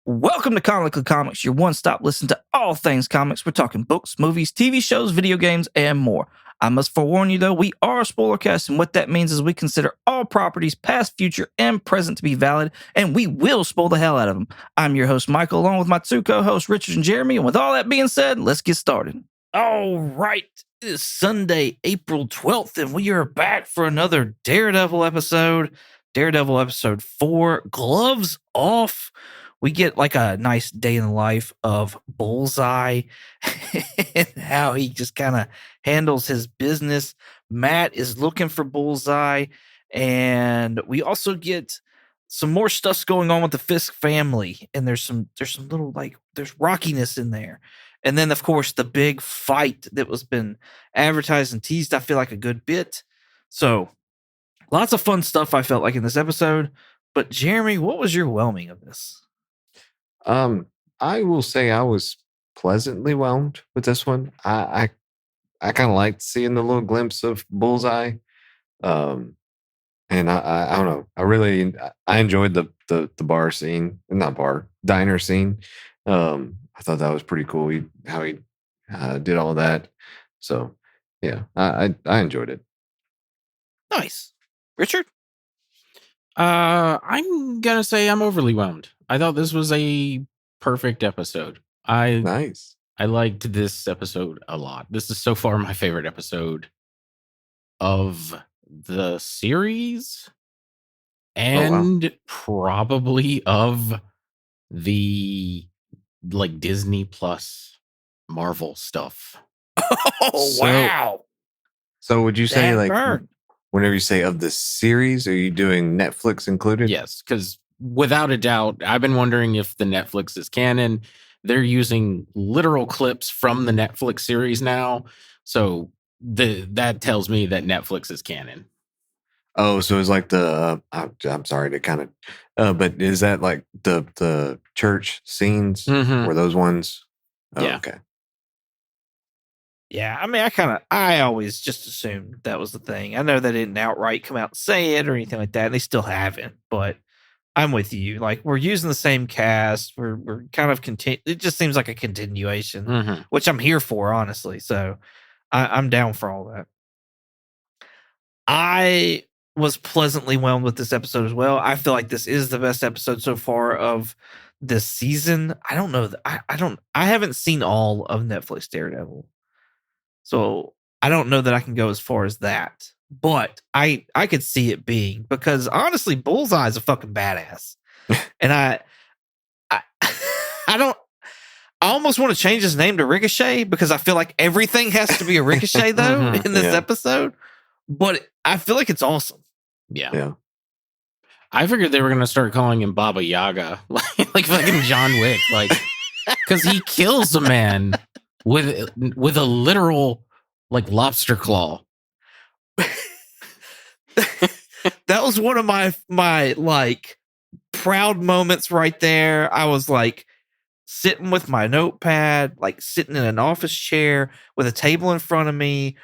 Welcome to Comically Comics, your one-stop listen to all things comics. We're talking books, movies, TV shows, video games, and more. I must forewarn you, though, we are a spoilercast, and what that means is we consider all properties, past, future, and present, to be valid, and we will spoil the hell out of them. I'm your host, Michael, along with my two co-hosts, Richard and Jeremy, and with all that being said, let's get started. All right, it is Sunday, April 12th, and we are back for another Daredevil episode. Daredevil episode 4, Gloves Off. We get like a nice day in the life of Bullseye and how he just kind of handles his business. Matt is looking for Bullseye, and we also get some more stuff going on with the Fisk family, and there's some little there's rockiness in there. And then of course the big fight that was been advertised and teased, I feel like a good bit. So lots of fun stuff I felt like in this episode. But Jeremy, what was your whelming of this? I will say I was pleasantly whelmed with this one. I kind of liked seeing the little glimpse of Bullseye. And I don't know. I enjoyed the bar scene, not bar, diner scene. I thought that was pretty cool. How he did all that. So yeah, I enjoyed it. Nice. Richard? I'm gonna say I'm overly whelmed. I thought this was a perfect episode. Nice. I liked this episode a lot. This is so far my favorite episode of the series and probably of the Disney Plus Marvel stuff. Oh, wow. So would you say burn. Whenever you say of the series, are you doing Netflix included? Yes, because without a doubt, I've been wondering if the Netflix is canon. They're using literal clips from the Netflix series now. So that tells me that Netflix is canon. Oh, so it's like I'm sorry to kind of, but is that like the church scenes? Mhm. Were those ones? Oh, Yeah. Okay. Yeah, I mean, I always just assumed that was the thing. I know they didn't outright come out and say it or anything like that, and they still haven't, but I'm with you. Like, we're using the same cast. We're kind of it just seems like a continuation, Mhm. which I'm here for, honestly. So I'm down for all that. I was pleasantly whelmed with this episode as well. I feel like this is the best episode so far of this season. I don't know. I haven't seen all of Netflix Daredevil. So I don't know that I can go as far as that, but I could see it being, because honestly, Bullseye is a fucking badass, and I almost want to change his name to Ricochet, because I feel like everything has to be a Ricochet though in this episode. But I feel like it's awesome. Yeah. I figured they were gonna start calling him Baba Yaga, like fucking John Wick, because he kills a man with a literal lobster claw. That was one of my proud moments right there. I was sitting with my notepad, sitting in an office chair with a table in front of me,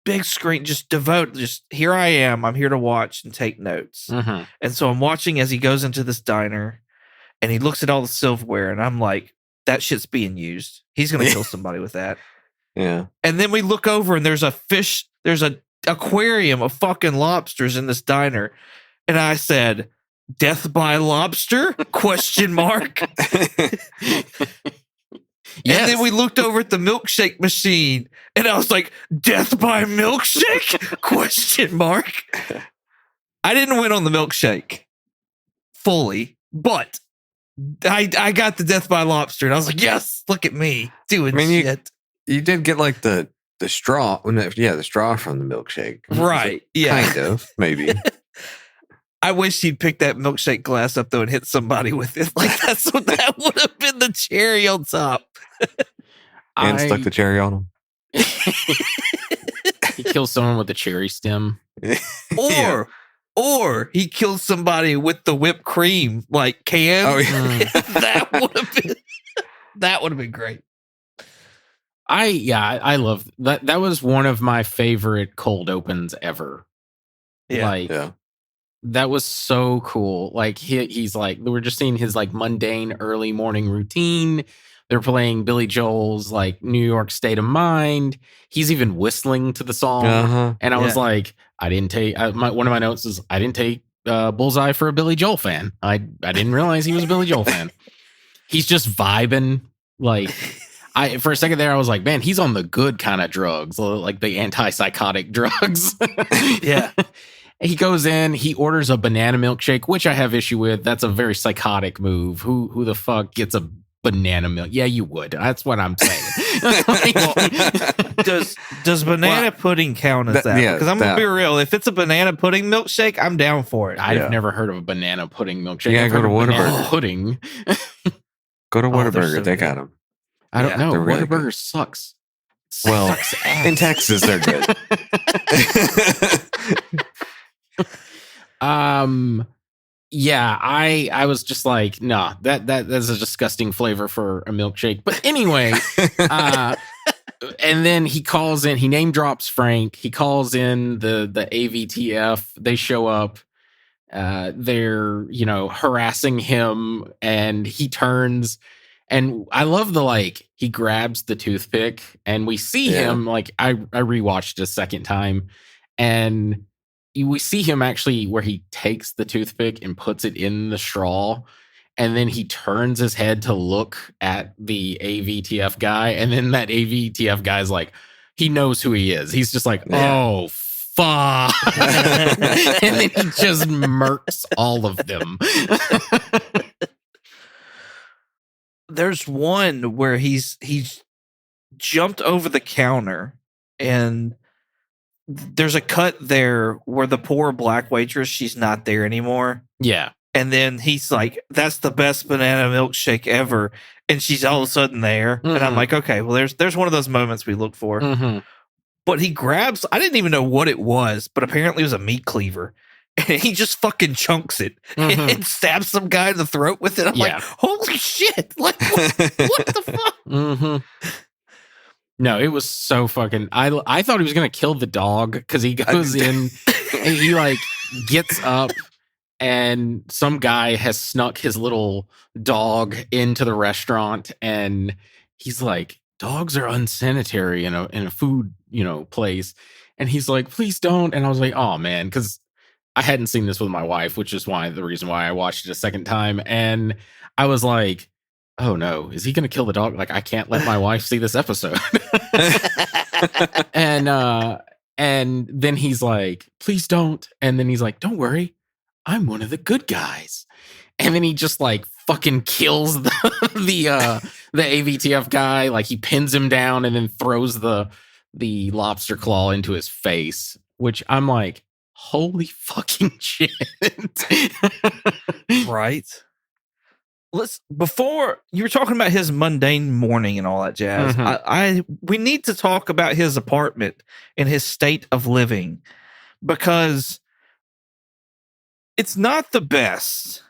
big screen, just here I am. I'm here to watch and take notes. Mm-hmm. And so I'm watching as he goes into this diner and he looks at all the silverware, and I'm like, that shit's being used. He's going to kill somebody with that. Yeah. And then we look over and there's an aquarium of fucking lobsters in this diner. And I said, "Death by lobster?" question mark. Yes. And then we looked over at the milkshake machine and I was like, "Death by milkshake?" question mark. I didn't win on the milkshake fully, but I got the death by lobster, and I was like, yes, look at me doing shit. You did get the straw. The straw from the milkshake. Right. Yeah. Kind of, maybe. I wish he'd picked that milkshake glass up though and hit somebody with it. That's what that would have been, the cherry on top. And stuck the cherry on him. He kills someone with a cherry stem. Or he kills somebody with the whipped cream can. Oh, yeah. That would have been great. I love that. That was one of my favorite cold opens ever. Yeah. That was so cool. Like he's like, we're just seeing his like mundane early morning routine. They're playing Billy Joel's like New York State of Mind. He's even whistling to the song. Uh-huh. And I was Yeah. like, I didn't take one of my notes is I didn't take Bullseye for a Billy Joel fan. I didn't realize he was a Billy Joel fan. He's just vibing. Like for a second there, I was like, man, he's on the good kind of drugs, like the antipsychotic drugs. Yeah. He goes in, he orders a banana milkshake, which I have issue with. That's a very psychotic move. Who the fuck gets a banana milk? Yeah, you would. That's what I'm saying. Does banana pudding count as that? Yeah, Because I'm gonna be real. If it's a banana pudding milkshake, I'm down for it. I've never heard of a banana pudding milkshake. Yeah, I've go heard to of banana Whataburger. pudding. Go to they're Whataburger. so They good. got them. I don't Yeah, know. they're really Whataburger sucks. Well, Sucks ass. in Texas, they're good. Yeah, I was just like, nah, that's a disgusting flavor for a milkshake. But anyway, and then he calls in, he name drops Frank, he calls in the AVTF, they show up, they're, harassing him, and he turns, and I love he grabs the toothpick, and we see him, like, I rewatched it a second time, and we see him actually where he takes the toothpick and puts it in the straw, and then he turns his head to look at the AVTF guy, and then that AVTF guy's like, he knows who he is. He's just like, oh, fuck. And then he just murks all of them. There's one where he's jumped over the counter, and there's a cut there where the poor black waitress, she's not there anymore. Yeah. And then he's like, that's the best banana milkshake ever. And she's all of a sudden there. And I'm Mhm. like, okay, well, there's one of those moments we look for. Mm-hmm. But he grabs, I didn't even know what it was, but apparently it was a meat cleaver. And he just fucking chunks it and stabs some guy in the throat with it. I'm like, holy shit. Like, what the fuck? Mm-hmm. No, it was so fucking. I thought he was gonna kill the dog because he goes in and he like gets up, and some guy has snuck his little dog into the restaurant, and he's like, dogs are unsanitary in a food place, and he's like, please don't. And I was like, oh man, because I hadn't seen this with my wife, which is the reason why I watched it a second time, and I was like, oh no, is he going to kill the dog? Like, I can't let my wife see this episode. And then he's like, please don't. And then he's like, don't worry, I'm one of the good guys. And then he just like fucking kills the AVTF guy. Like, he pins him down and then throws the lobster claw into his face, which I'm like, holy fucking shit. Right. Before you were talking about his mundane morning and all that jazz, we need to talk about his apartment and his state of living, because it's not the best,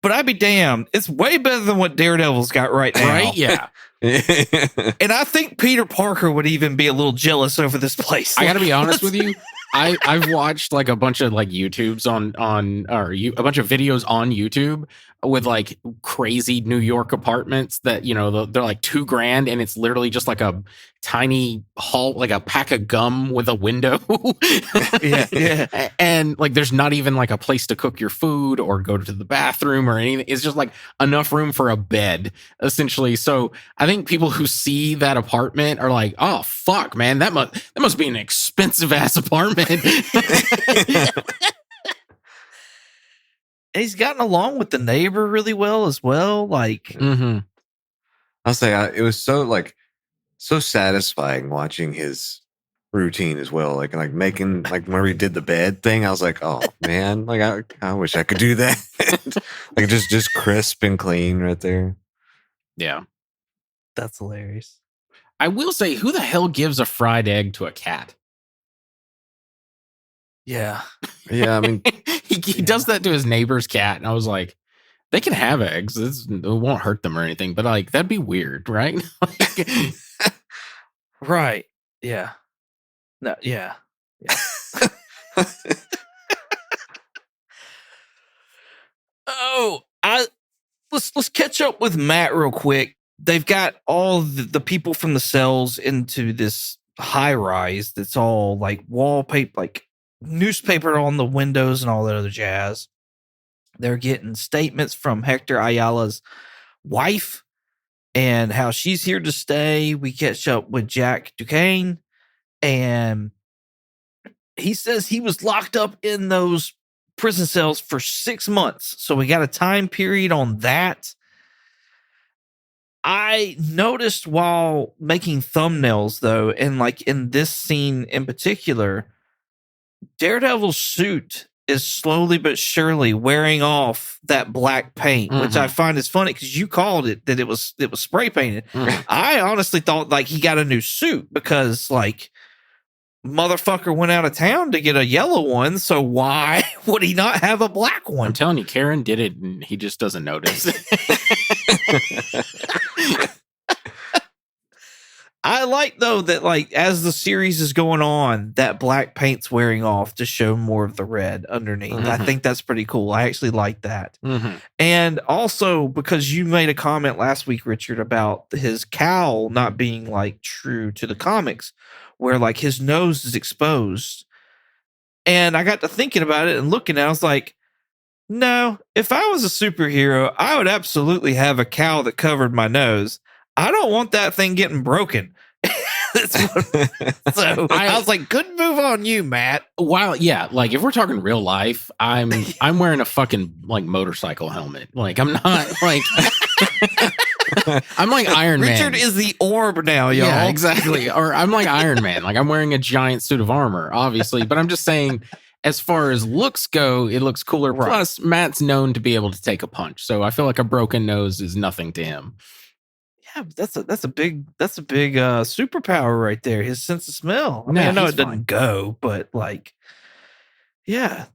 but I'd be damned, it's way better than what Daredevil's got right now. Right? Yeah. And I think Peter Parker would even be a little jealous over this place. I gotta be honest with you. I've watched like a bunch of like YouTubes a bunch of videos on YouTube with like crazy New York apartments that, they're like $2,000, and it's literally just like a tiny hall, like a pack of gum with a window. Yeah. And like, there's not even like a place to cook your food or go to the bathroom or anything. It's just like enough room for a bed, essentially. So I think people who see that apartment are like, oh fuck, man, that must be an expensive ass apartment. And he's gotten along with the neighbor really well as well. Like, I'll say it was so satisfying watching his routine as well. Like making, like whenever he did the bed thing, I was like, oh man, like I wish I could do that. Like just crisp and clean right there. Yeah. that's hilarious. I will say, who the hell gives a fried egg to a cat? Yeah. Yeah, I mean, he does that to his neighbor's cat, and I was like, they can have eggs. It won't hurt them or anything, but like, that'd be weird, right? Right. Yeah. No, yeah. Oh, let's catch up with Matt real quick. They've got all the people from the cells into this high rise that's all like wallpaper, like newspaper on the windows and all that other jazz. They're getting statements from Hector Ayala's wife and how she's here to stay. We catch up with Jack Duquesne, and he says he was locked up in those prison cells for 6 months. So we got a time period on that. I noticed while making thumbnails, though, and like in this scene in particular, Daredevil's suit is slowly but surely wearing off that black paint, which I find is funny because you called it that it was spray painted. I honestly thought like he got a new suit because like motherfucker went out of town to get a yellow one, so why would he not have a black one? I'm telling you, Karen did it and he just doesn't notice. I like though that like as the series is going on, that black paint's wearing off to show more of the red underneath. I think that's pretty cool. I actually like that. And also because you made a comment last week, Richard, about his cowl not being like true to the comics, where like his nose is exposed. And I got to thinking about it and looking at it, I was like, no, if I was a superhero, I would absolutely have a cowl that covered my nose. I don't want that thing getting broken. So I was like, good move on you, Matt. While like if we're talking real life, I'm wearing a fucking like motorcycle helmet. Like I'm not like I'm like Iron Man. Richard is the orb now, y'all. Yeah, exactly. Or I'm like Iron Man. Like I'm wearing a giant suit of armor, obviously. But I'm just saying, as far as looks go, it looks cooler. Right. Plus, Matt's known to be able to take a punch, so I feel like a broken nose is nothing to him. Yeah, that's a big superpower right there. His sense of smell. I mean, I know it doesn't go, but like, yeah.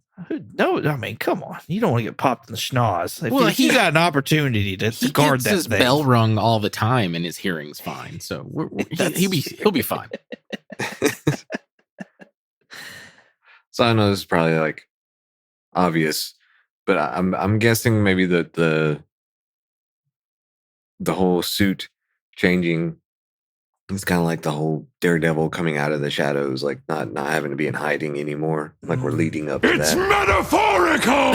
No, I mean, come on. You don't want to get popped in the schnoz. If he got an opportunity to guard that his thing. Bell rung all the time, and his hearing's fine. So he'll be fine. So I know this is probably like obvious, but I'm guessing maybe the whole suit changing is kind of like the whole Daredevil coming out of the shadows, like not having to be in hiding anymore. Like we're leading up to that. It's metaphorical.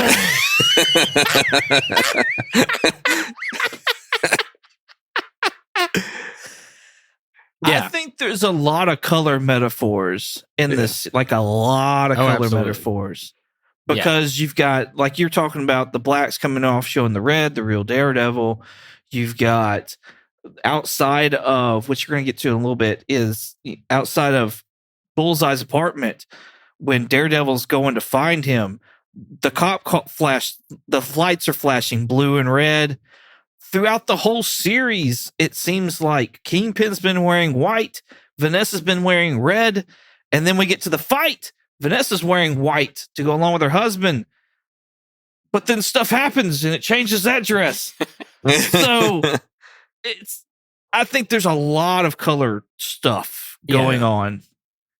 Yeah. I think there's a lot of color metaphors in this, like a lot of color metaphors. Because you've got, like you're talking about the blacks coming off, showing the red, the real Daredevil. You've got outside of, which you're going to get to in a little bit, is outside of Bullseye's apartment, when Daredevil's going to find him, the the lights are flashing blue and red. Throughout the whole series, it seems like Kingpin's been wearing white, Vanessa's been wearing red, and then we get to the fight. Vanessa's wearing white to go along with her husband. But then stuff happens and it changes that dress. So I think there's a lot of color stuff going on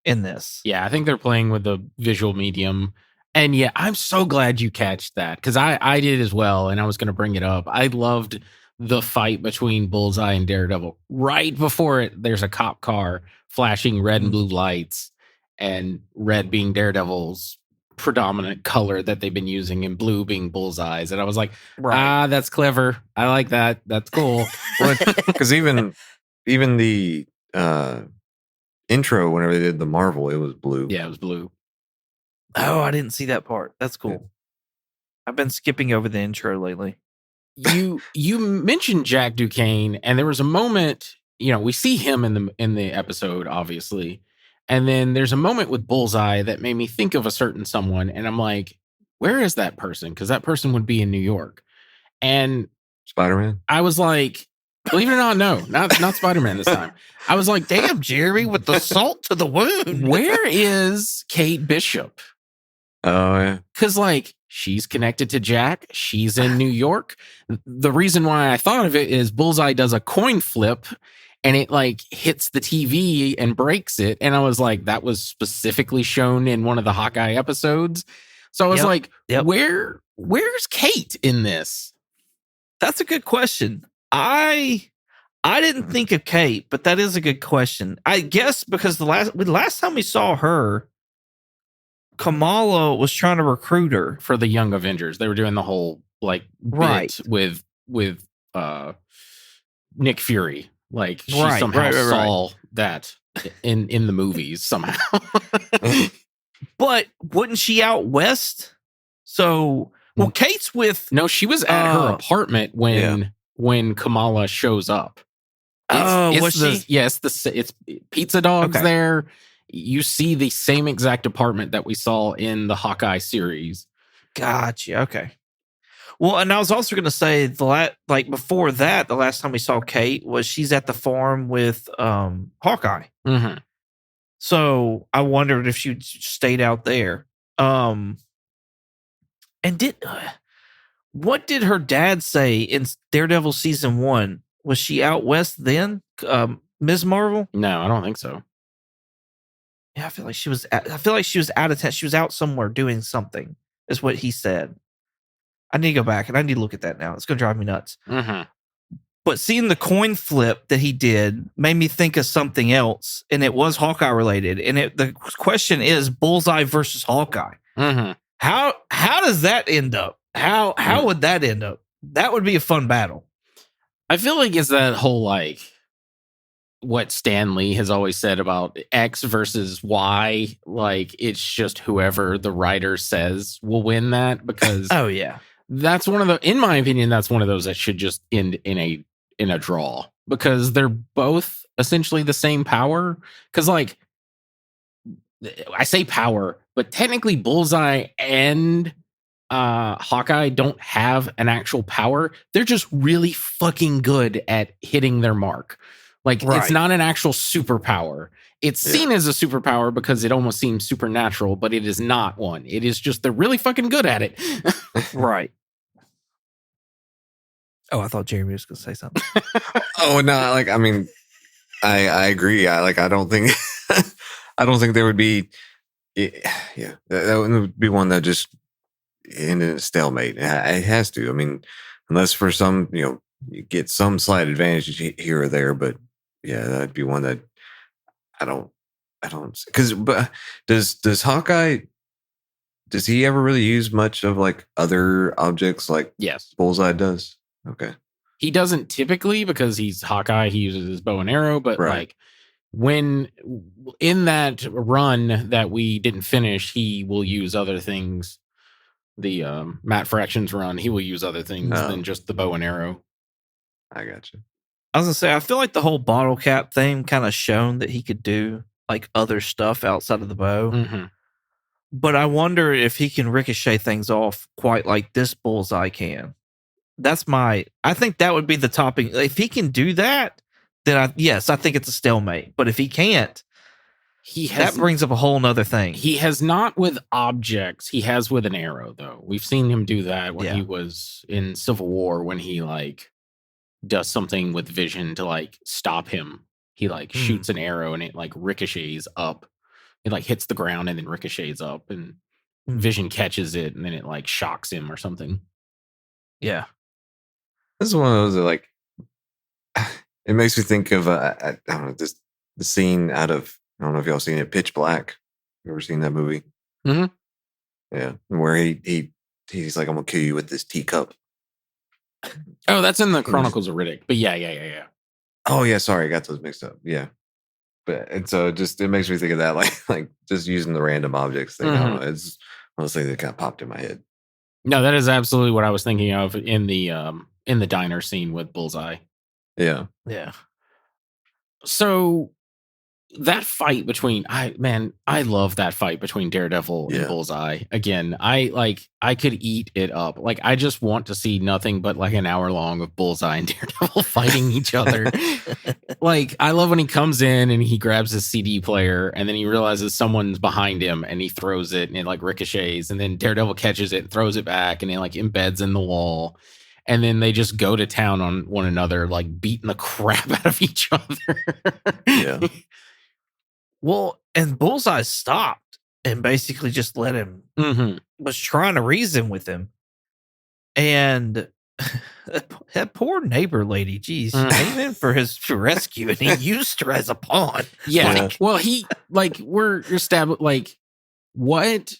in this. Yeah, I think they're playing with the visual medium. And yeah, I'm so glad you catch that, because I did as well, and I was going to bring it up. I loved the fight between Bullseye and Daredevil. Right before it, there's a cop car flashing red and blue lights, and red being Daredevil's predominant color that they've been using, and blue being Bullseye's. And I was like, that's clever. I like that. That's cool. Because even the intro, whenever they did the Marvel, it was blue. Yeah, it was blue. Oh, I didn't see that part. That's cool. Yeah. I've been skipping over the intro lately. You mentioned Jack Duquesne, and there was a moment, we see him in the episode, obviously. And then there's a moment with Bullseye that made me think of a certain someone. And I'm like, where is that person? Because that person would be in New York. And Spider-Man? I was like, believe it or not, no, not Spider-Man this time. I was like, damn, Jeremy, with the salt to the wound. Where is Kate Bishop? Oh, yeah. Because, she's connected to Jack. She's in New York. The reason why I thought of it is Bullseye does a coin flip, and it hits the TV and breaks it. And I was like, that was specifically shown in one of the Hawkeye episodes. So I was like, Yep. where's Kate in this? That's a good question. I didn't think of Kate, but that is a good question. I guess because the last time we saw her, Kamala was trying to recruit her. For the Young Avengers. They were doing the whole like Right. bit with Nick Fury. Like she Right, somehow right. saw that in the movies somehow. But wasn't she out west? So, well, Kate's with. No, she was at her apartment when Kamala shows up. Was she? Yes, it's Pizza Dog's Okay. there. You see the same exact apartment that we saw in the Hawkeye series. Gotcha. Okay. Well, and I was also going to say before that, the last time we saw Kate was she's at the farm with Hawkeye. Mm-hmm. So I wondered if she stayed out there. And what did her dad say in Daredevil season 1? Was she out west then, Ms. Marvel? No, I don't think so. Yeah, I feel like she was. I feel like she was out of town. She was out somewhere doing something. Is what he said. I need to go back and I need to look at that now. It's going to drive me nuts. Mm-hmm. But seeing the coin flip that he did made me think of something else, and it was Hawkeye related. And the question is Bullseye versus Hawkeye. Mm-hmm. How does that end up? How would that end up? That would be a fun battle. I feel like it's that whole like what Stan Lee has always said about X versus Y. Like it's just whoever the writer says will win that because Oh yeah. that's one of the, in my opinion, that's one of those that should just end in a draw because they're both essentially the same power. Because like I say power, but technically Bullseye and Hawkeye don't have an actual power. They're just really fucking good at hitting their mark. Like it's not an actual superpower. It's seen as a superpower because it almost seems supernatural, but it is not one. It is just they're really fucking good at it. Right. Oh, I thought Jeremy was going to say something. Oh no! Like I mean, I agree. I don't think I don't think there would be. Yeah, that would be one that just ended in a stalemate. It has to. I mean, unless for some you get some slight advantage here or there, but yeah, that'd be one that I don't because but does Hawkeye, does he ever really use much of like other objects like Yes. Bullseye does? Okay. He doesn't typically because he's Hawkeye. He uses his bow and arrow, but like when in that run that we didn't finish, he will use other things. The Matt Fractions run, he will use other things than just the bow and arrow. I got you. I was going to say, I feel like the whole bottle cap thing kind of shown that he could do like other stuff outside of the bow. Mm-hmm. But I wonder if he can ricochet things off quite like this Bullseye can. I think that would be the topping. If he can do that, then I think it's a stalemate. But if he can't, that brings up a whole nother thing. He has not with objects. He has with an arrow, though. We've seen him do that when he was in Civil War, when he like does something with Vision to like stop him. He like shoots an arrow and it like ricochets up. It like hits the ground and then ricochets up, and Vision catches it and then it like shocks him or something. Yeah. This is one of those that like it makes me think of I don't know, the scene out of, I don't know if y'all seen it, Pitch Black. You ever seen that movie? Mm-hmm. Yeah, where he's like, I'm gonna kill you with this teacup. Oh, that's in the Chronicles of Riddick. But yeah. Oh yeah, sorry, I got those mixed up. Yeah, but and so it makes me think of that, like just using the random objects thing. I don't know. It's honestly that kind of popped in my head. No, that is absolutely what I was thinking of in the diner scene with Bullseye. Yeah. So that fight between I love that fight between Daredevil and Bullseye. Again, I could eat it up. Like I just want to see nothing but like an hour long of Bullseye and Daredevil fighting each other. Like I love when he comes in and he grabs his CD player and then he realizes someone's behind him and he throws it and it like ricochets, and then Daredevil catches it and throws it back and it like embeds in the wall. And then they just go to town on one another, like beating the crap out of each other. Yeah. Well, and Bullseye stopped and basically just let him, Mm-hmm. was trying to reason with him. And that poor neighbor lady, geez, she came in for his rescue and he used her as a pawn. Yeah. Like- Well, we're established, like, what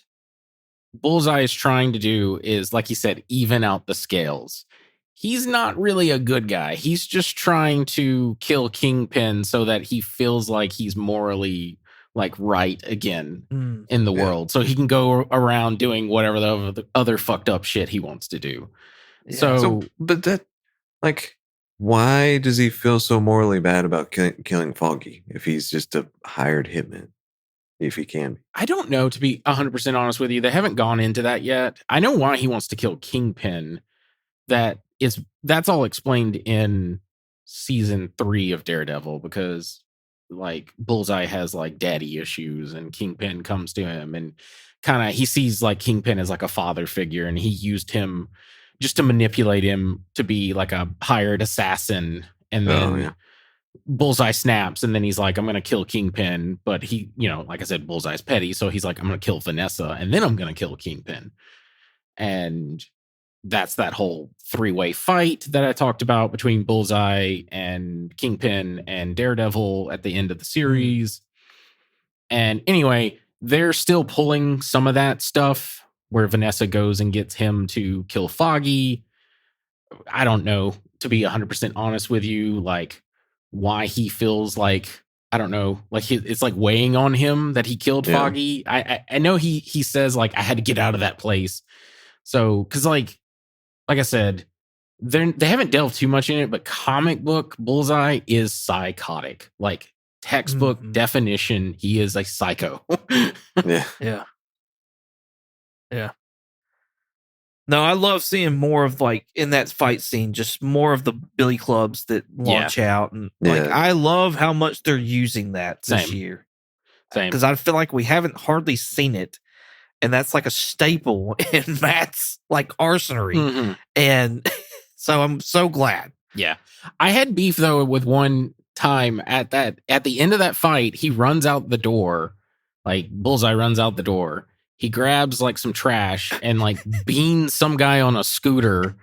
Bullseye is trying to do is, like he said, even out the scales. He's not really a good guy. He's just trying to kill Kingpin so that he feels like he's morally, like, right again in the world. So he can go around doing whatever the other fucked up shit he wants to do. Yeah. So but that, like, why does he feel so morally bad about killing Foggy if he's just a hired hitman? If he can be. I don't know, to be 100% honest with you. They haven't gone into that yet. I know why he wants to kill Kingpin. That's all explained in season 3 of Daredevil, because like Bullseye has like daddy issues and Kingpin comes to him and kind of he sees like Kingpin as like a father figure, and he used him just to manipulate him to be like a hired assassin. And then Bullseye snaps, and then he's like, I'm going to kill Kingpin. But he, like I said, Bullseye's petty. So he's like, I'm going to kill Vanessa, and then I'm going to kill Kingpin. And that's that whole 3-way fight that I talked about between Bullseye and Kingpin and Daredevil at the end of the series. And anyway, they're still pulling some of that stuff where Vanessa goes and gets him to kill Foggy. I don't know, to be 100% honest with you, like, why he feels like, I don't know, like it's like weighing on him that he killed Foggy. I know he says like, I had to get out of that place. So, because like I said, they haven't delved too much in it, but comic book Bullseye is psychotic. Like textbook definition, he is a psycho. Yeah. No, I love seeing more of, like, in that fight scene, just more of the billy clubs that launch out. And like, I love how much they're using that this year. Same. Because I feel like we haven't hardly seen it. And that's like a staple in Matt's like arsenal. And so I'm so glad. Yeah. I had beef though with one time at the end of that fight, he runs out the door. Like Bullseye runs out the door. He grabs like some trash and like beans some guy on a scooter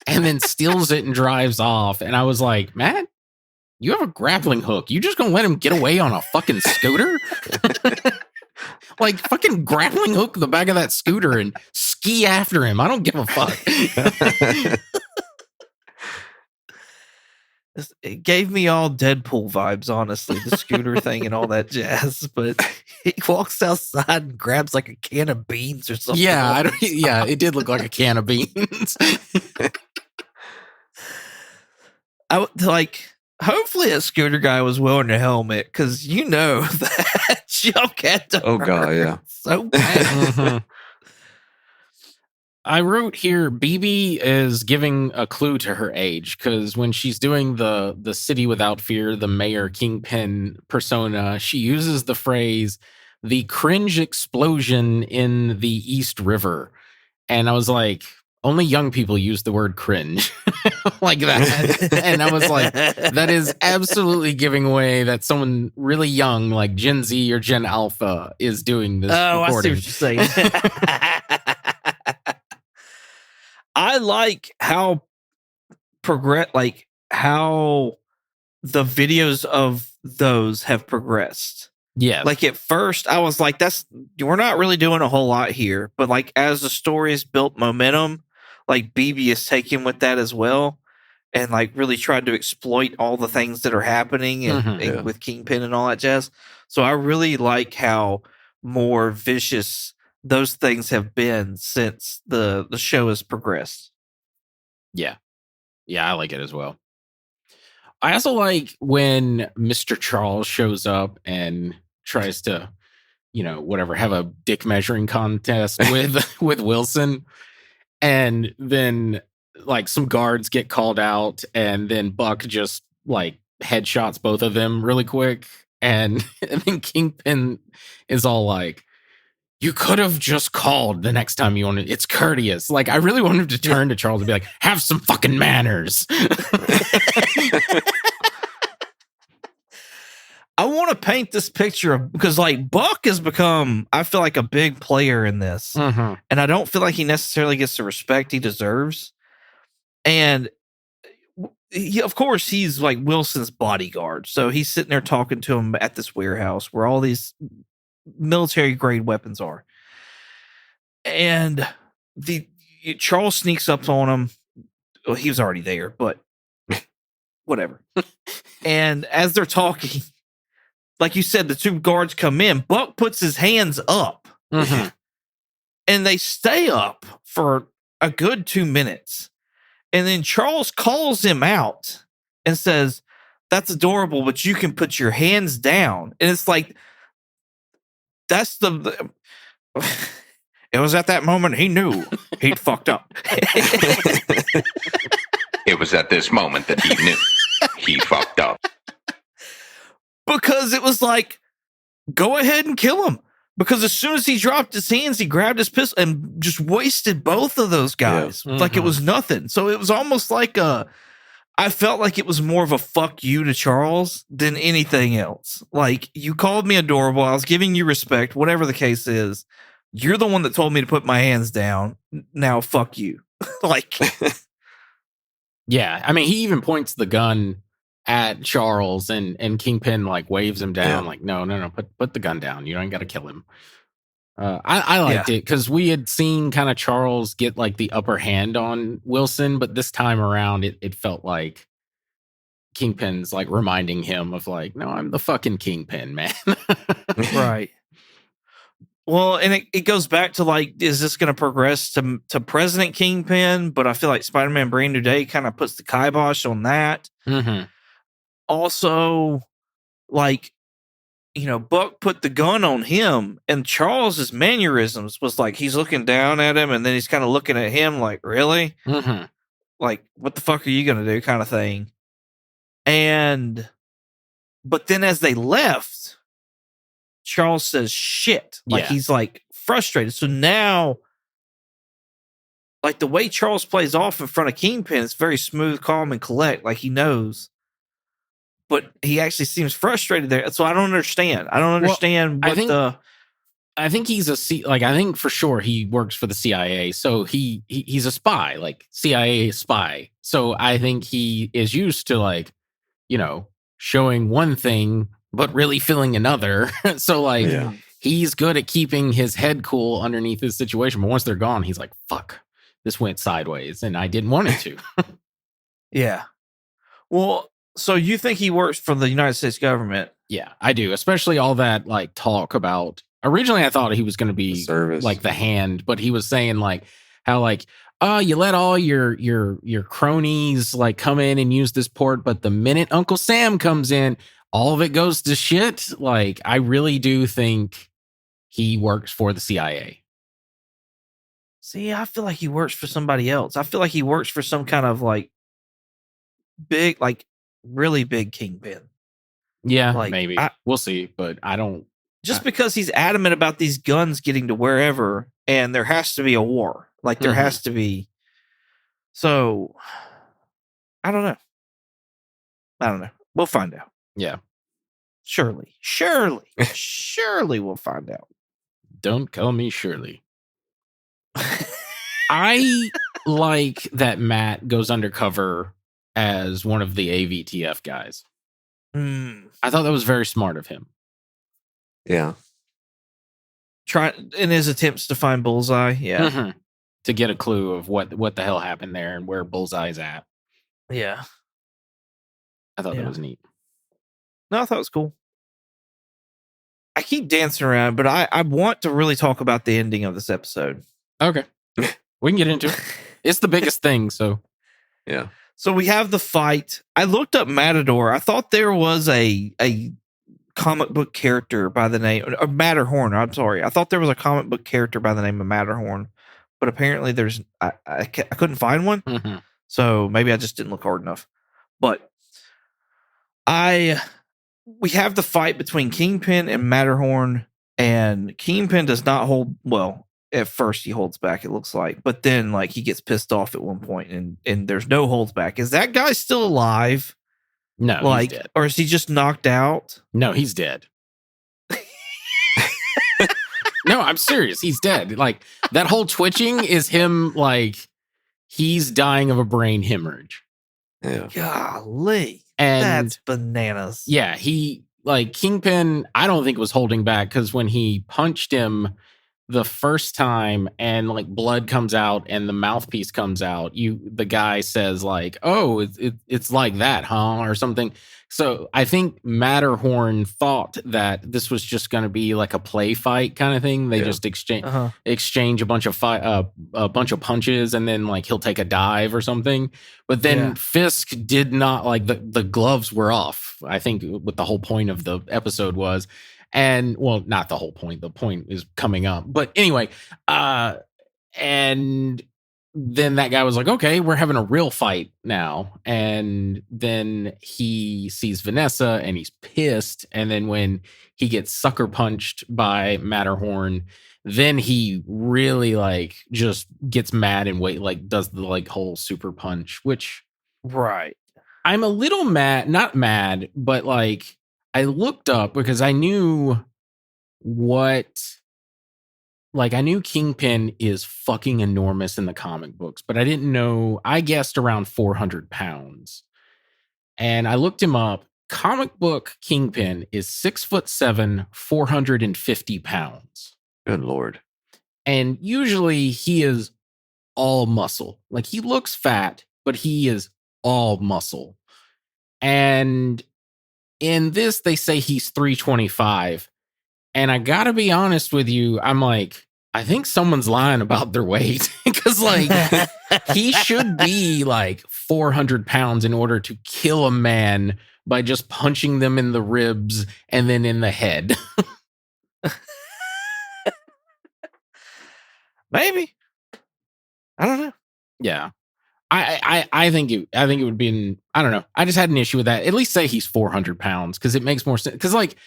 and then steals it and drives off. And I was like, Matt, you have a grappling hook. You just gonna let him get away on a fucking scooter? Like fucking grappling hook the back of that scooter and ski after him. I don't give a fuck. It gave me all Deadpool vibes, honestly, the scooter thing and all that jazz. But he walks outside and grabs like a can of beans or something. Yeah, it did look like a can of beans. I would like. Hopefully, a scooter guy was wearing a helmet, because that junk had to Oh god, hurt yeah, so bad. I wrote here, BB is giving a clue to her age, because when she's doing the City Without Fear, the Mayor Kingpin persona, she uses the phrase, the cringe explosion in the East River. And I was like, only young people use the word cringe like that. And I was like, that is absolutely giving away that someone really young, like Gen Z or Gen Alpha, is doing this recording. I see what you're saying. I like how how the videos of those have progressed. Yeah. Like at first I was like, we're not really doing a whole lot here. But like as the story has built momentum, like BB is taking with that as well. And like really tried to exploit all the things that are happening and with Kingpin and all that jazz. So I really like how more vicious those things have been since the show has progressed. Yeah, I like it as well. I also like when Mr. Charles shows up and tries to, have a dick measuring contest with Wilson, and then like some guards get called out, and then Buck just like headshots both of them really quick, and then Kingpin is all like, you could have just called the next time you wanted. It's courteous. Like, I really wanted to turn to Charles and be like, have some fucking manners. I want to paint this picture of, because like Buck has become, I feel like, a big player in this, Mm-hmm. and I don't feel like he necessarily gets the respect he deserves. And he, of course, he's like Wilson's bodyguard, so he's sitting there talking to him at this warehouse where all these military grade weapons are, and Charles sneaks up on him. Well, he was already there, but whatever. And as they're talking, like you said, the two guards come in. Buck puts his hands up, Mm-hmm. and they stay up for a good 2 minutes. And then Charles calls him out and says, "That's adorable, but you can put your hands down." And it's like, that's the it was at that moment he knew he'd fucked up. It was at this moment that he knew he fucked up. Because it was like, go ahead and kill him. Because as soon as he dropped his hands, he grabbed his pistol and just wasted both of those guys. Yeah. Like it was nothing. So it was almost like I felt like it was more of a fuck you to Charles than anything else. Like, you called me adorable. I was giving you respect, whatever the case is. You're the one that told me to put my hands down. Now, fuck you. Like, Yeah, I mean, he even points the gun at Charles, and Kingpin like waves him down, like, no, put the gun down. You ain't got to kill him. I liked it because we had seen kind of Charles get like the upper hand on Wilson, but this time around, it felt like Kingpin's like reminding him of like, no, I'm the fucking Kingpin, man. right. Well, and it goes back to like, is this going to progress to President Kingpin? But I feel like Spider-Man Brand New Day kind of puts the kibosh on that. Mm-hmm. Also, like, Buck put the gun on him, and Charles's mannerisms was like, he's looking down at him, and then he's kind of looking at him like, really? Mm-hmm. Like, what the fuck are you going to do, kind of thing. But then as they left, Charles says shit. Like, he's like frustrated. So now, like, the way Charles plays off in front of Kingpin is very smooth, calm, and collect. Like, he knows. But he actually seems frustrated there. So I don't understand. I don't understand I think he's I think for sure he works for the CIA. So he's a spy, like CIA spy. So I think he is used to like, showing one thing, but really feeling another. So like he's good at keeping his head cool underneath this situation. But once they're gone, he's like, fuck, this went sideways and I didn't want it to. Yeah. Well, so you think he works for the United States government? Yeah, I do. Especially all that like talk about. Originally, I thought he was going to be service, like the hand, but he was saying like how like, you let all your cronies like come in and use this port, but the minute Uncle Sam comes in, all of it goes to shit. Like, I really do think he works for the CIA. See, I feel like he works for somebody else. I feel like he works for some kind of like big, like really big Kingpin. Yeah, like, maybe. We'll see, but I don't. Just because he's adamant about these guns getting to wherever, and there has to be a war. Like, there has to be. So, I don't know. We'll find out. Yeah. Surely we'll find out. Don't call me Shirley. I like that Matt goes undercover as one of the AVTF guys. I thought that was very smart of him. Yeah. Try in his attempts to find Bullseye. Yeah. Mm-hmm. To get a clue of what the hell happened there and where Bullseye's at. Yeah. I thought that was neat. No, I thought it was cool. I keep dancing around, but I want to really talk about the ending of this episode. Okay. We can get into it. It's the biggest thing, so. Yeah. So we have the fight. I looked up Matador. I thought there was a comic book character by the name of Matterhorn. I'm sorry. I thought there was a comic book character by the name of Matterhorn, but apparently there's I couldn't find one. Mm-hmm. So maybe I just didn't look hard enough. But we have the fight between Kingpin and Matterhorn, and Kingpin does not hold well. At first he holds back, it looks like, but then like he gets pissed off at one point, and there's no holds back. Is that guy still alive? No, Like, he's dead. or is he just knocked out? No, he's dead. No, I'm serious. He's dead. Like, that whole twitching is him, like, he's dying of a brain hemorrhage. Yeah. Golly. And That's bananas. yeah, he, like, Kingpin, I don't think was holding back, because when he punched him the first time and like blood comes out and the mouthpiece comes out, the guy says like, "Oh, it's like that, huh?" or something. So I think Matterhorn thought that this was just going to be like a play fight kind of thing. They just exchange a bunch of punches, and then like he'll take a dive or something. But then Fisk did not, like, the gloves were off. I think what the whole point of the episode was. And well, not the whole point. The point is coming up. But anyway, and then that guy was like, okay, we're having a real fight now. And then he sees Vanessa and he's pissed. And then when he gets sucker punched by Matterhorn, then he really like just gets mad and does the like whole super punch, which I'm a little mad, not mad, but like, I looked up because I knew Kingpin is fucking enormous in the comic books, but I didn't know, I guessed around 400 pounds. And I looked him up. Comic book Kingpin is 6'7", 450 pounds. Good Lord. And usually he is all muscle. Like, he looks fat, but he is all muscle. And in this, they say he's 325. And I gotta be honest with you, I'm like, I think someone's lying about their weight. Because, like, he should be like 400 pounds in order to kill a man by just punching them in the ribs and then in the head. Maybe. I don't know. Yeah. I think it would be I don't know. I just had an issue with that. At least say he's 400 pounds, because it makes more sense. Because like,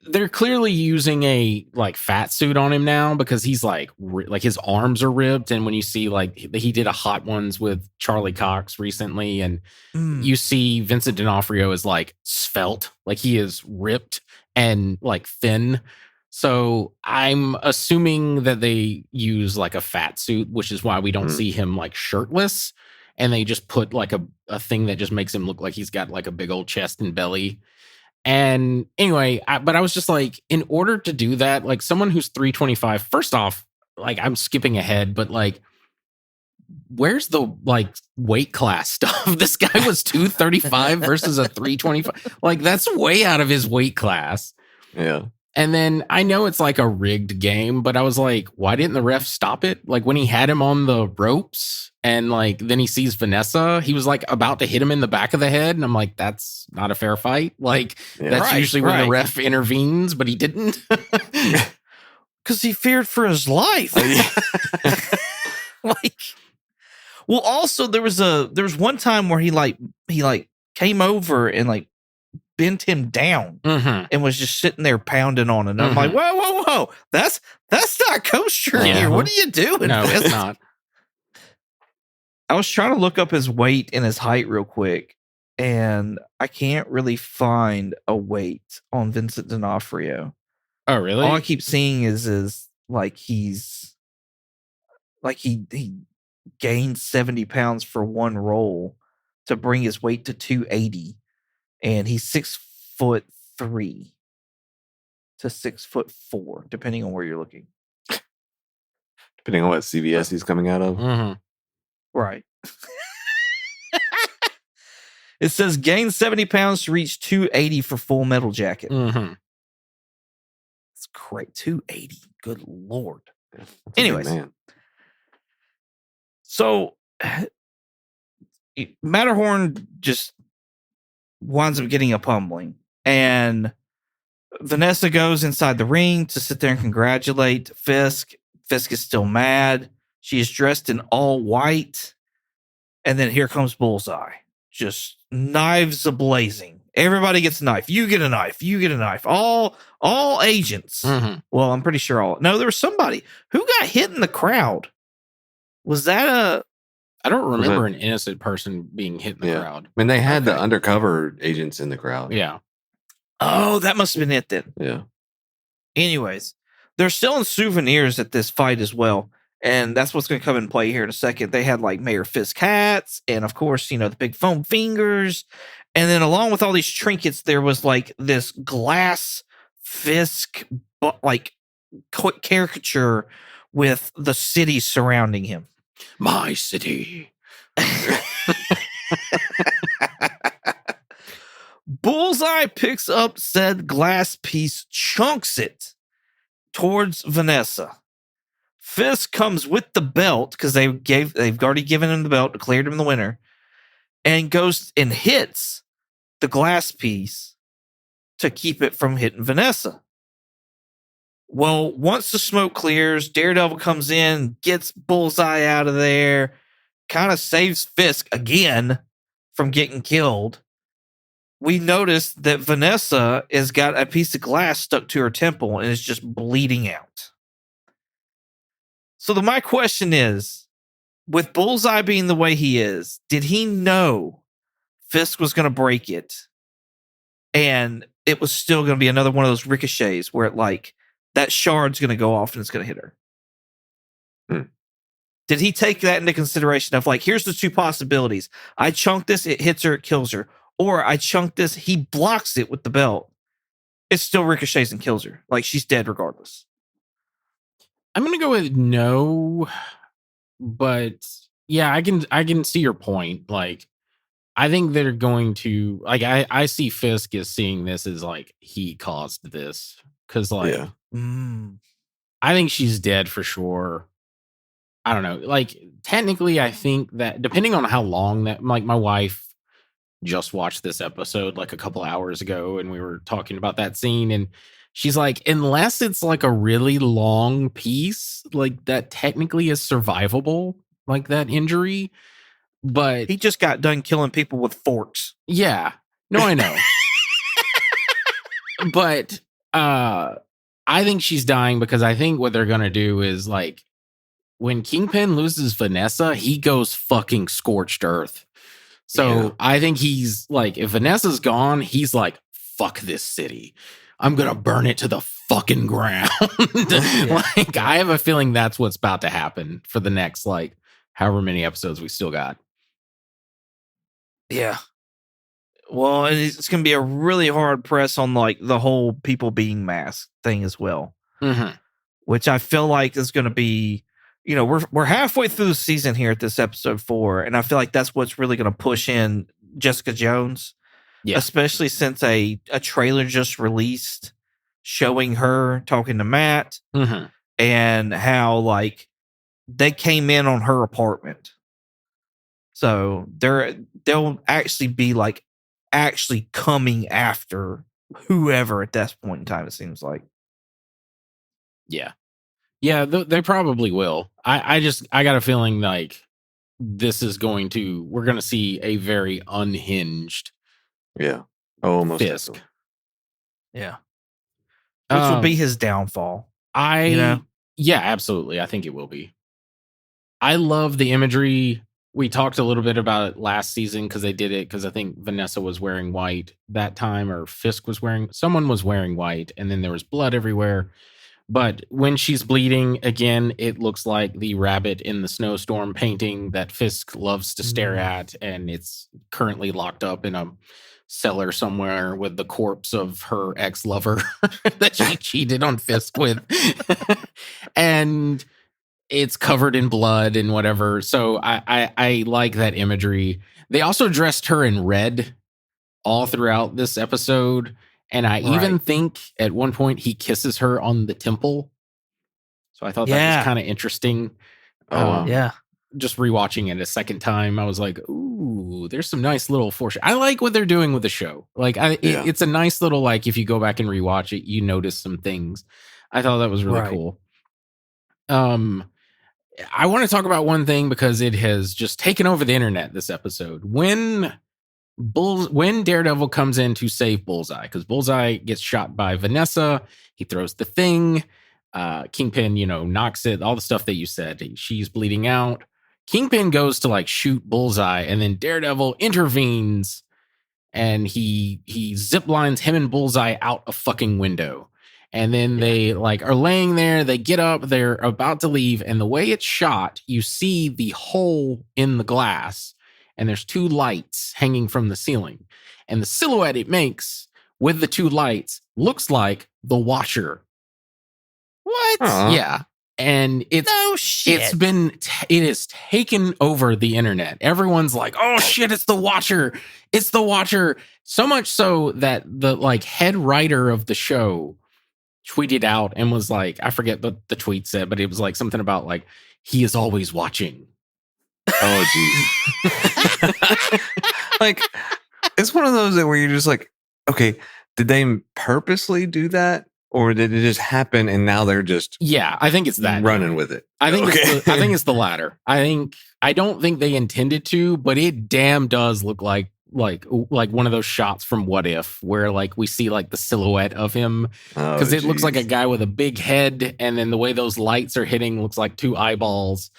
they're clearly using a like fat suit on him now, because he's like his arms are ripped. And when you see like he did a Hot Ones with Charlie Cox recently, and you see Vincent D'Onofrio is like svelte, like he is ripped and like thin. So I'm assuming that they use like a fat suit, which is why we don't see him like shirtless. And they just put like a thing that just makes him look like he's got like a big old chest and belly. And anyway, but I was just like, in order to do that, like someone who's 325, first off, like I'm skipping ahead, but like, where's the like weight class stuff? This guy was 235 versus a 325. Like, that's way out of his weight class. Yeah. And then I know it's like a rigged game, but I was like, why didn't the ref stop it? Like, when he had him on the ropes and like then he sees Vanessa, he was like about to hit him in the back of the head. And I'm like, that's not a fair fight. Like, that's usually when the ref intervenes, but he didn't. Because he feared for his life. Like, well, also there was one time where he came over and like bent him down and was just sitting there pounding on it. And I'm like, whoa. That's not kosher here. What are you doing? No, it's not. I was trying to look up his weight and his height real quick, and I can't really find a weight on Vincent D'Onofrio. Oh, really? All I keep seeing is like he's like he gained 70 pounds for one roll to bring his weight to 280. And he's 6'3" to 6'4", depending on where you're looking. Depending on what CVS he's coming out of. Right. It says gain 70 pounds to reach 280 for Full Metal Jacket. It's great. 280. Good Lord. Anyways. Man. So Matterhorn just winds up getting a pummeling, and Vanessa goes inside the ring to sit there and congratulate Fisk. Fisk is still mad. She is dressed in all white, and then here comes Bullseye, just knives ablazing. Everybody gets a knife. You get a knife. You get a knife. All agents. Well, I'm pretty sure all. No, there was somebody who got hit in the crowd. Was that I don't Was remember it- an innocent person being hit in the Yeah. crowd. I mean, they had the Okay. undercover agents in the crowd. Yeah. Oh, that must have been it then. Yeah. Anyways, they're selling souvenirs at this fight as well. And that's what's going to come in play here in a second. They had like Mayor Fisk hats, and of course, the big foam fingers. And then along with all these trinkets, there was like this glass Fisk, like caricature with the city surrounding him. My city. Bullseye picks up said glass piece, chunks it towards Vanessa. Fisk comes with the belt because they've already given him the belt, declared him the winner, and goes and hits the glass piece to keep it from hitting Vanessa. Well, once the smoke clears, Daredevil comes in, gets Bullseye out of there, kind of saves Fisk again from getting killed. We notice that Vanessa has got a piece of glass stuck to her temple and is just bleeding out. So my question is, with Bullseye being the way he is, did he know Fisk was going to break it? And it was still going to be another one of those ricochets where that shard's going to go off and it's going to hit her. Did he take that into consideration of here's the two possibilities. I chunk this, it hits her, it kills her. Or I chunk this, he blocks it with the belt. It still ricochets and kills her. She's dead regardless. I'm gonna go with no, but yeah, I can see your point. I think they're going to I see Fisk as seeing this as he caused this because I think she's dead for sure. I don't know. Technically, I think that depending on how long that my wife just watched this episode a couple hours ago, and we were talking about that scene, and she's like, unless it's a really long piece, that technically is survivable, that injury. But he just got done killing people with forks. Yeah. No, I know. But I think she's dying because I think what they're gonna do is when Kingpin loses Vanessa, he goes fucking scorched earth. So I think he's if Vanessa's gone, he's fuck this city. I'm going to burn it to the fucking ground. I have a feeling that's what's about to happen for the next, however many episodes we still got. Yeah. Well, it's going to be a really hard press on the whole people being masked thing as well. Mm-hmm. Which I feel is going to be, we're halfway through the season here at this episode 4, and I feel that's what's really going to push in Jessica Jones, especially since a trailer just released showing her talking to Matt and how they came in on her apartment. So they'll actually be actually coming after whoever at that point in time, it seems like. Yeah. Yeah, they probably will. I got a feeling this is we're going to see a very unhinged almost Fisk. definitely. Yeah. Which will be his downfall. Yeah, absolutely. I think it will be. I love the imagery. We talked a little bit about it last season because they did it because I think Vanessa was wearing white that time, or Fisk someone was wearing white, and then there was blood everywhere. But when she's bleeding, again, it looks like the rabbit in the snowstorm painting that Fisk loves to stare at, and it's currently locked up in a cellar somewhere with the corpse of her ex-lover that she cheated on Fisk with. And it's covered in blood and whatever. So I like that imagery. They also dressed her in red all throughout this episode. And I even think at one point he kisses her on the temple. So I thought that was kind of interesting. Just rewatching it a second time, I was like, ooh, there's some nice little I like what they're doing with the show. It's a nice little, if you go back and rewatch it, you notice some things. I thought that was really cool. I want to talk about one thing because it has just taken over the internet this episode. When Daredevil comes in to save Bullseye, because Bullseye gets shot by Vanessa, he throws the thing. Kingpin, knocks it, all the stuff that you said. She's bleeding out. Kingpin goes to like shoot Bullseye, and then Daredevil intervenes, and he zip lines him and Bullseye out a fucking window. And then they like are laying there, they get up, they're about to leave, and the way it's shot, you see the hole in the glass, and there's 2 lights hanging from the ceiling. And the silhouette it makes with the 2 lights looks like the Watcher. What? Yeah. And it's No shit. it has taken over the internet. Everyone's like, oh shit, it's the Watcher. It's the Watcher. So much so that the like head writer of the show tweeted out and was like, I forget what the tweet said, but it was like something about like, he is always watching. Oh, geez. Like, it's one of those that where you're just like, okay, did they purposely do that? Or did it just happen and now they're just Yeah, I think it's that. running with it? I think Okay. I think it's the latter. I don't think they intended to, but it damn does look like one of those shots from What If, where like we see like the silhouette of him, because it looks like a guy with a big head, and then the way those lights are hitting looks like 2 eyeballs.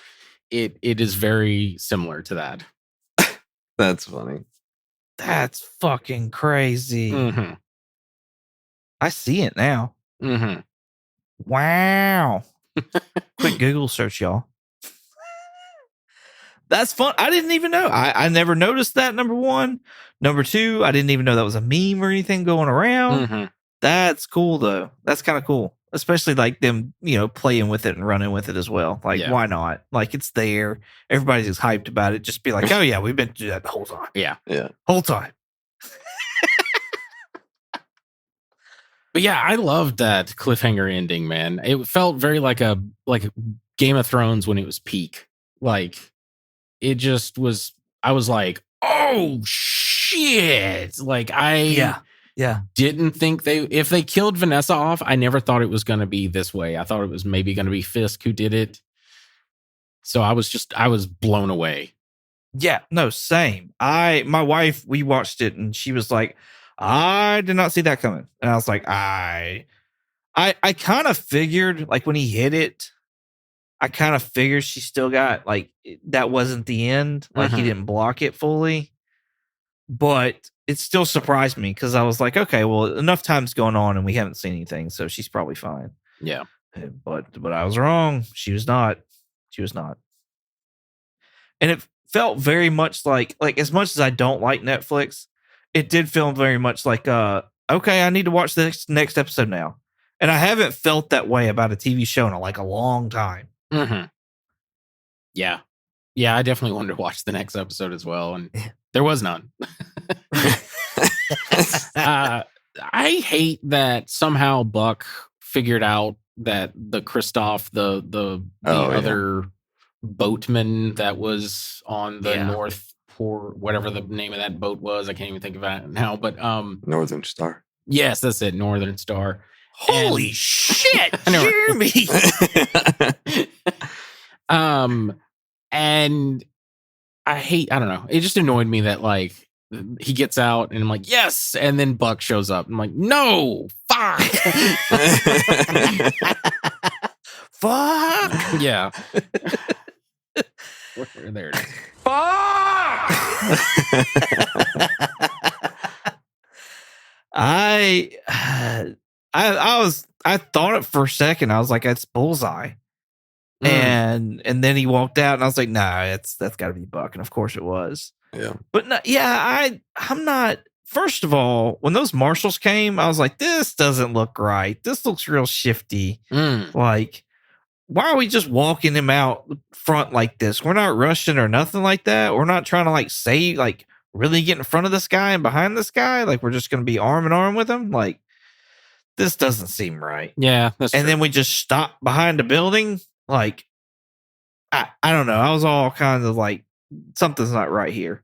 It is very similar to that. That's funny. That's fucking crazy. Mm-hmm. I see it now. Mm-hmm. Wow. Quick Google search, y'all. That's fun. I didn't even know. I never noticed that, number 1. Number 2, I didn't even know that was a meme or anything going around. Mm-hmm. That's cool, though. That's kind of cool. Especially like them, playing with it and running with it as well. Like, Yeah. why not? Like, it's there. Everybody's just hyped about it. Just be like, oh, yeah, we've been through that the whole time. Yeah. Whole time. But yeah, I loved that cliffhanger ending, man. It felt very like a Game of Thrones when it was peak. Like it just was. I was like, oh shit! Like Yeah. didn't think if they killed Vanessa off, I never thought it was going to be this way. I thought it was maybe going to be Fisk who did it. So I was blown away. Yeah, no, same. My wife, we watched it and she was like, I did not see that coming. And I was like, I kind of figured like when he hit it, I kind of figured she still got like that wasn't the end. Like he didn't block it fully. But it still surprised me because I was like, okay, well, enough time's going on and we haven't seen anything, so she's probably fine. Yeah. But I was wrong. She was not. She was not. And it felt very much like as much as I don't like Netflix, it did feel very much like okay, I need to watch this next episode now. And I haven't felt that way about a TV show in a long time. Mm-hmm. Yeah. Yeah, I definitely wanted to watch the next episode as well, and there was none. I hate that somehow Buck figured out that the Kristoff, the other boatman that was on the North Port, whatever the name of that boat was, I can't even think of it now. But Northern Star. Yes, that's it, Northern Star. Holy shit, Jeremy! And I don't know. It just annoyed me that like he gets out and I'm like, yes. And then Buck shows up. I'm like, no, fuck. Fuck. Yeah. There it is. Fuck! I thought it for a second. I was like, that's Bullseye. And then he walked out and I was like, nah, that's gotta be Buck. And of course it was. Yeah. But no, yeah, I'm not. First of all, when those marshals came, I was like, this doesn't look right. This looks real shifty. Like, why are we just walking him out front like this? We're not rushing or nothing like that. We're not trying to like say like really get in front of this guy and behind this guy. Like we're just gonna be arm in arm with him. Like this doesn't seem right. Yeah, that's and true. then we just stop behind a building. Like I don't know. I was all kinds of like something's not right here.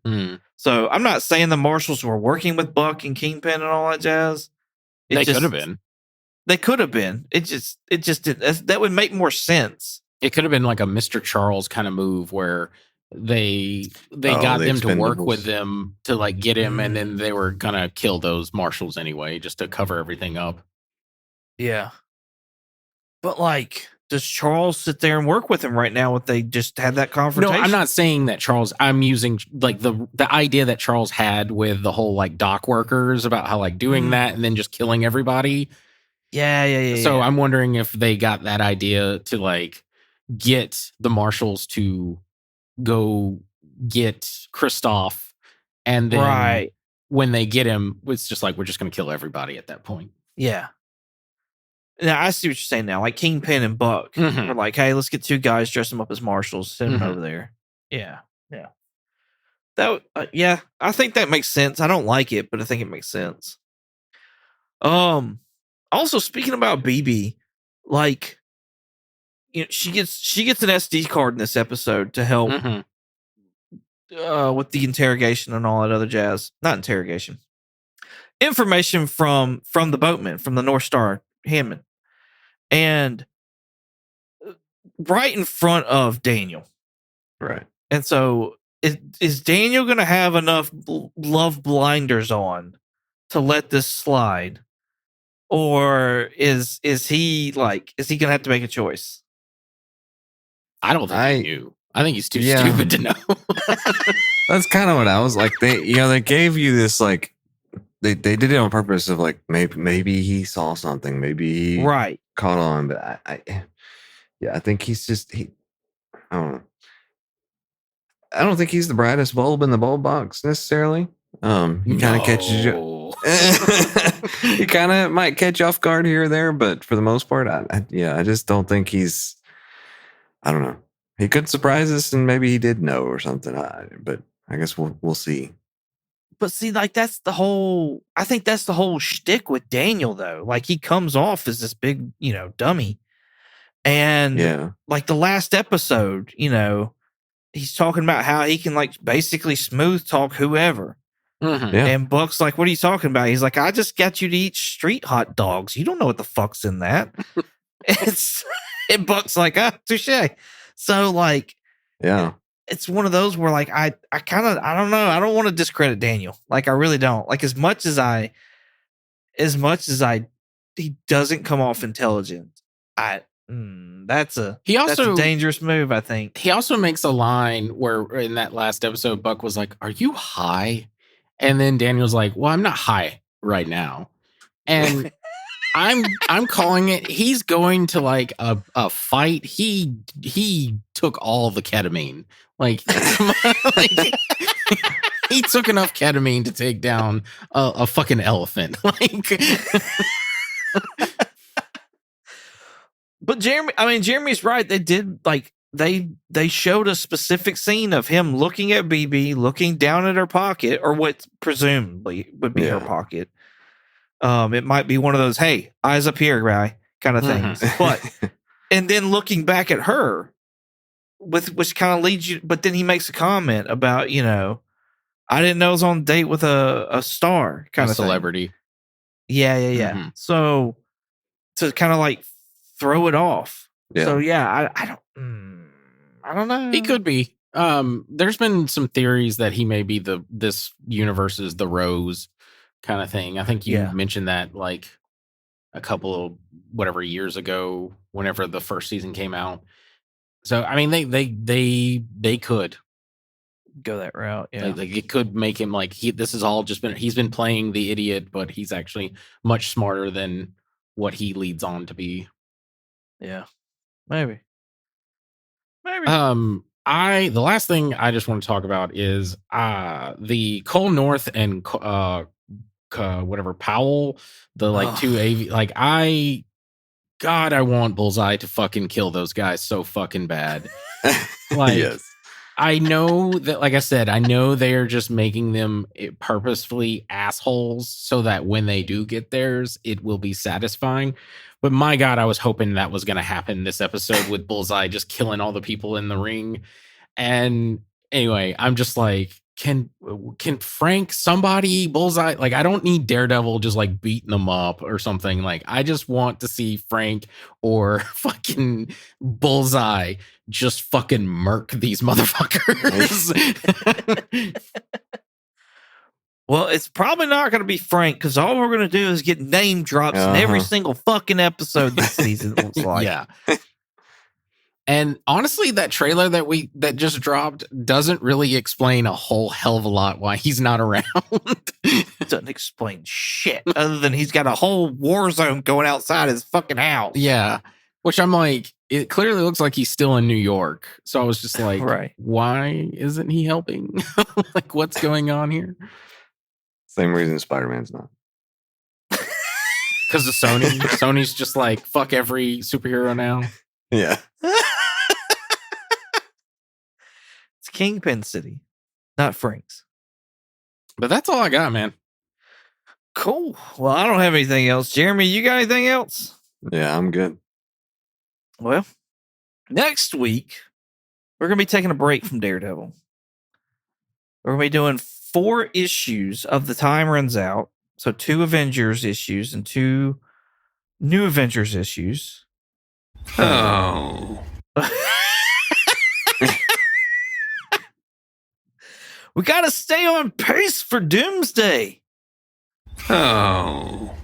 So I'm not saying the marshals were working with Buck and Kingpin and all that jazz. They could have been. They could have been. It just did. That would make more sense. It could have been like a Mr. Charles kind of move where they got them to work with them to like get him, and then they were gonna kill those marshals anyway, just to cover everything up. Yeah. But like, does Charles sit there and work with him right now if they just had that No, confrontation? I'm not saying that Charles. I'm using like the idea that Charles had with the whole like dock workers about how like doing that and then just killing everybody. Yeah. So I'm wondering if they got that idea to like get the marshals to go get Kristoff, and then Right. when they get him, it's just like we're just going to kill everybody at that point. Yeah. Now I see what you're saying now. Like Kingpin and Buck Mhm. are like, hey, let's get two guys, dress them up as marshals, send them Mhm. over there. Yeah. That yeah, I think that makes sense. I don't like it, but I think it makes sense. Also speaking about BB, like, you know, she gets an SD card in this episode to help Mhm. with the interrogation and all that other jazz. Not interrogation. Information from the boatman, from the North Star Hammond. And right in front of Daniel. Right. And so is Daniel going to have enough love blinders on to let this slide? Or is he going to have to make a choice? I don't think he knew. I think he's too Yeah. stupid to know. That's kind of what I was like. They gave you this like they did it on purpose of like maybe he saw something, maybe he Right. caught on, but I think he's just I don't know. I don't think he's the brightest bulb in the bulb box necessarily. He kind of catches you. He kind of might catch you off guard here or there, but for the most part, I just don't think he's. I don't know. He could surprise us, and maybe he did know or something. But I guess we'll see. But see, like I think that's the whole shtick with Daniel, though. Like he comes off as this big, dummy. And like the last episode, he's talking about how he can like basically smooth talk whoever. Mhm. Yeah. And Buck's like, what are you talking about? He's like, I just got you to eat street hot dogs. You don't know what the fuck's in that. And Buck's like, touche. So like, Yeah. it's one of those where like I don't know. I don't want to discredit Daniel. Like I really don't. Like as much as he doesn't come off intelligent. That's a dangerous move, I think. He also makes a line where in that last episode, Buck was like, "Are you high?" And then Daniel's like, "Well, I'm not high right now." And I'm calling it. He's going to like a fight. He took all the ketamine. Like he took enough ketamine to take down a fucking elephant. Like. But Jeremy's right. They did like they showed a specific scene of him looking at BB, looking down at her pocket, or what presumably would be her pocket. It might be one of those, hey, eyes up here, guy, kind of things. But and then looking back at her, which kind of leads you. But then he makes a comment about, I didn't know I was on a date with a star kind of celebrity. Thing. Yeah. Mm-hmm. So to kind of like throw it off. Yeah. So yeah, I don't know. He could be. There's been some theories that he may be this universe's the Rose kind of thing. I think you mentioned that like a couple of whatever years ago, whenever the first season came out. So I mean, they could go that route. Yeah, like it could make him like this is all just he's been playing the idiot, but he's actually much smarter than what he leads on to be. Yeah, maybe. The last thing I just want to talk about is the Cole North and whatever Powell, the like two AV, like I want Bullseye to fucking kill those guys so fucking bad. Like yes. I know that, like I said, I know they are just making them purposefully assholes so that when they do get theirs, it will be satisfying. But my God, I was hoping that was going to happen this episode with Bullseye just killing all the people in the ring. And anyway, I'm just like, can Frank, somebody, Bullseye, like I don't need Daredevil just like beating them up or something. Like I just want to see Frank or fucking Bullseye just fucking murk these motherfuckers. Well, it's probably not going to be Frank because all we're going to do is get name drops in every single fucking episode this season. It looks like. Yeah. And honestly, that trailer that just dropped doesn't really explain a whole hell of a lot why he's not around. Doesn't explain shit other than he's got a whole war zone going outside his fucking house. Yeah. Which I'm like, it clearly looks like he's still in New York. So I was just like, Right. Why isn't he helping? Like, what's going on here? Same reason Spider-Man's not. Because of Sony. Sony's just like, fuck every superhero now. Yeah. It's Kingpin City, not Frank's. But that's all I got, man. Cool. Well, I don't have anything else. Jeremy, you got anything else? Yeah, I'm good. Well, next week, we're going to be taking a break from Daredevil. We're going to be doing 4 issues of The Time Runs Out. So 2 Avengers issues and 2 New Avengers issues. Oh. We got to stay on pace for Doomsday. Oh.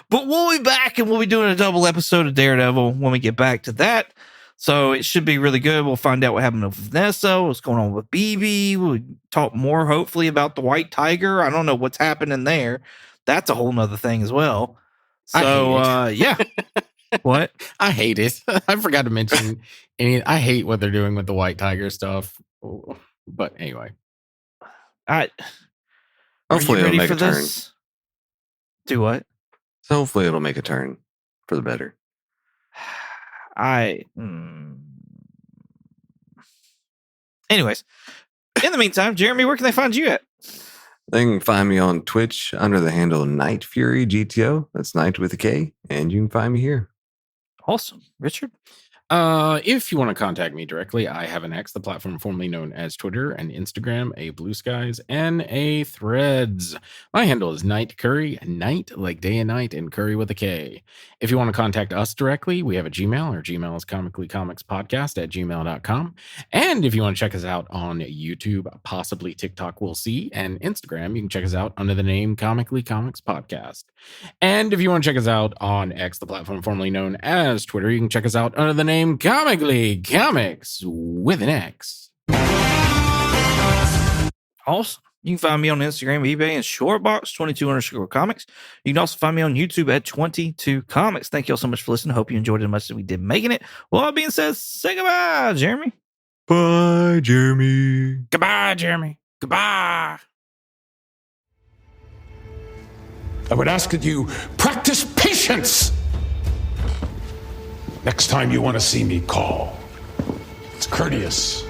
But we'll be back and we'll be doing a double episode of Daredevil when we get back to that. So it should be really good. We'll find out what happened with Vanessa, what's going on with BB. We'll talk more, hopefully, about the White Tiger. I don't know what's happening there. That's a whole nother thing as well. So, yeah. What? I hate it. I forgot to mention. I hate what they're doing with the White Tiger stuff. But anyway. Hopefully it'll make a turn. Do what? So hopefully it'll make a turn for the better. Anyways, in the meantime, Jeremy, where can they find you at? They can find me on Twitch under the handle Night Fury GTO. That's Night with a K. And you can find me here. Awesome. Richard? If you want to contact me directly, I have an X, the platform formerly known as Twitter, and Instagram, a Blue Skies, and a Threads. My handle is Night Curry, night like day and night, and Curry with a K. If you want to contact us directly, we have a Gmail. Our Gmail is comicallycomicspodcast@gmail.com. And if you want to check us out on YouTube, possibly TikTok, we'll see, and Instagram, you can check us out under the name Comically Comics Podcast. And if you want to check us out on X, the platform formerly known as Twitter, you can check us out under the name Comically Comics with an X. Awesome. You can find me on Instagram, eBay, and Shortbox22_comics. You can also find me on YouTube at 22 Comics. Thank you all so much for listening. Hope you enjoyed it as much as we did making it. Well, all being said, say goodbye, Jeremy. Bye, Jeremy. Goodbye, Jeremy. Goodbye. I would ask that you practice patience. Next time you want to see me, call. It's courteous.